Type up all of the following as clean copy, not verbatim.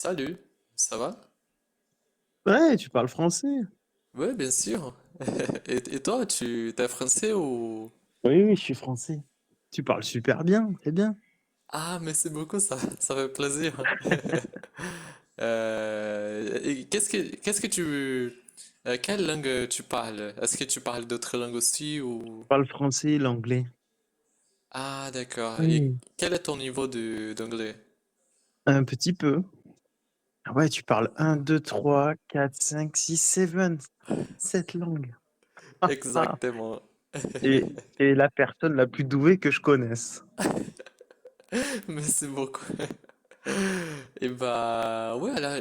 Salut, ça va? Ouais, tu parles français. Oui, bien sûr. Et toi, tu t'es français ou... Oui, oui, je suis français. Tu parles super bien, c'est bien. Ah, merci beaucoup, ça fait plaisir. Et qu'est-ce que quelle langue tu parles? Est-ce que tu parles d'autres langues aussi ou... Je parle français, l'anglais. Ah, d'accord. Et Oui. quel est ton niveau d'anglais? Un petit peu. Ah ouais, tu parles un, 2, 3, 4, 5, 6, 7, 7 langues. Ah, ah. Exactement. Et, et la personne la plus douée que je connaisse. Merci beaucoup. Et bah, ouais, là,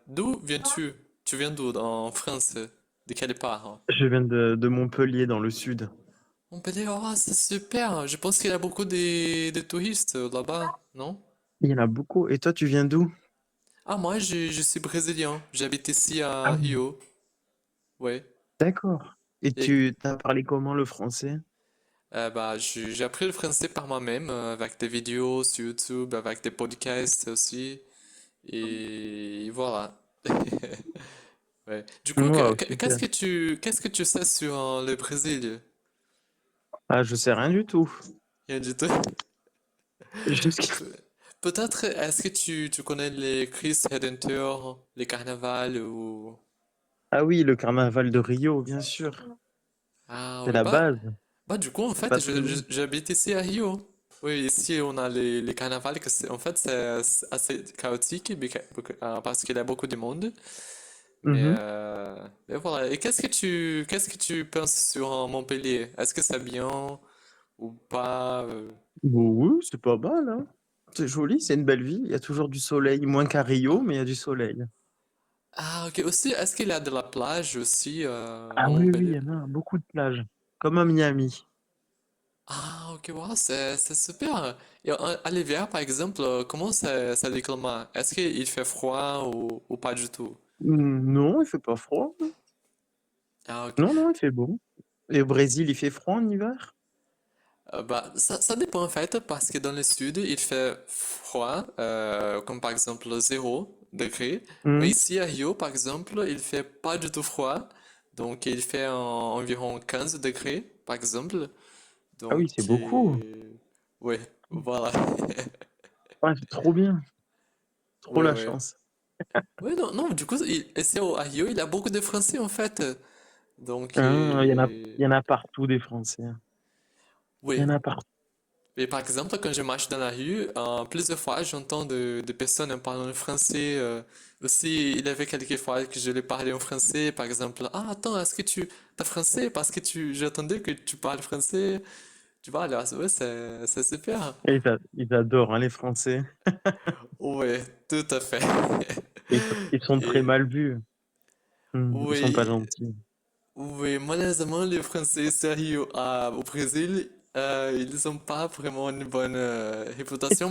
d'où viens-tu? Tu viens d'où? En France? De quelle part? Hein? Je viens de Montpellier, dans le sud. Montpellier, oh, c'est super! Je pense qu'il y a beaucoup de touristes là-bas, non? Il y en a beaucoup. Et toi, tu viens d'où? Ah, moi, je suis brésilien. J'habite ici Ah à oui. Rio. Ouais. D'accord. Et Et tu t'as parlé comment le français? bah, j'ai appris le français par moi-même, avec des vidéos sur YouTube, avec des podcasts aussi. Et voilà. Ouais. Du coup, Wow, super. qu'est-ce que tu sais sur le Brésil? Ah, je sais rien du tout. Rien du tout. Jusqu'- Pe- Peut-être, est-ce que tu connais les Christ Rédempteur, les carnavals ou... Ah oui, le carnaval de Rio, bien sûr. Ah C'est oui, la base. bah du coup, en C'est fait, pas très loin. j'habite ici à Rio. Oui, ici, on a les carnavals, en fait, c'est assez chaotique parce qu'il y a beaucoup de monde. Mais, Mhm. mais voilà. Et qu'est-ce que tu penses sur Montpellier? Est-ce que c'est bien ou pas? Bon, oui, c'est pas mal, hein. C'est joli, c'est une belle ville. Il y a toujours du soleil, moins qu'à Rio, mais il y a du soleil. Ah, ok. Aussi, est-ce qu'il y a de la plage aussi à Ah oui, oui, il Montpellier? y en a beaucoup de plages. Comme à Miami. Ah, ok, wow, c'est super. Et à l'hiver, par exemple, comment c'est le climat? Est-ce qu'il fait froid ou pas du tout? Non, il fait pas froid. Ah, ok. Non, non, il fait beau. Et au Brésil, il fait froid en hiver? Bah, ça dépend en fait, parce que dans le sud, il fait froid, comme par exemple 0 degré. Mais Mhm. ici à Rio, par exemple, il fait pas du tout froid. Donc, il fait environ 15 degrés, par exemple. Ah oui, Donc, c'est beaucoup. ouais, voilà. Ouais, c'est trop bien. Trop Ouais, la ouais. chance. Ouais, non, non, du coup, ici à Rio, il y a beaucoup de Français en fait. Donc, Hein, il y en a partout des Français. Il y oui. en a partout. Et par exemple, quand je marche dans la rue, plusieurs fois, j'entends de personnes en parlant français. Aussi, il y avait quelques fois que je les parlais en français. Par exemple, ah, attends, est-ce que tu es français? Parce que j'attendais que tu parles français. Tu vois, alors, ouais, c'est super. Et ils adorent, hein, les Français. Ouais, tout à fait. Ils sont très Et mal vus. Ils sont pas oui, gentils. oui, malheureusement, les Français sérieux au Brésil, ils n'ont pas vraiment une bonne réputation.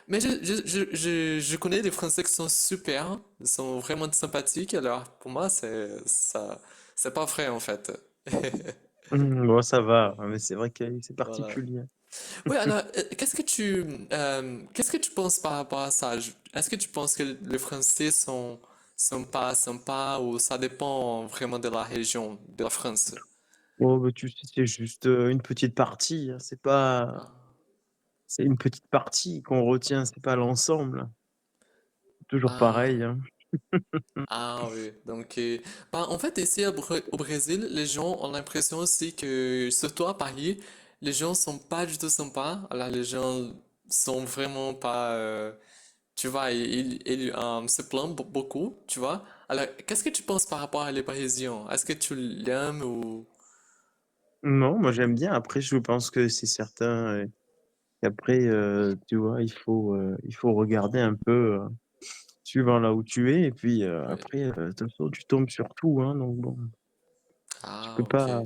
Mais je connais des Français qui sont super, ils sont vraiment sympathiques. Alors, pour moi, c'est pas vrai en fait. Bon, ça va, mais c'est vrai que c'est Voilà. particulier. Oui, alors, qu'est-ce que tu penses par rapport à ça? Est-ce que tu penses que les Français sont pas sympas ou ça dépend vraiment de la région de la France? Oh, bah, tu sais, c'est juste une petite partie, hein. C'est une petite partie qu'on retient, c'est pas l'ensemble. Toujours Ah. pareil, hein. Ah oui, donc bah, en fait ici au Brésil, les gens ont l'impression aussi que, surtout à Paris, les gens sont pas du tout sympas. Alors les gens sont vraiment pas, tu vois, ils se plaignent beaucoup, tu vois. Alors qu'est-ce que tu penses par rapport à les Parisiens? Est-ce que tu l'aimes ou... Non, moi j'aime bien. Après, je pense que c'est certain qu'après, tu vois, il faut regarder un peu suivant là où tu es. Et puis Ouais. après, de toute façon, tu tombes sur tout, hein. Donc bon, tu Ah peux ok. pas.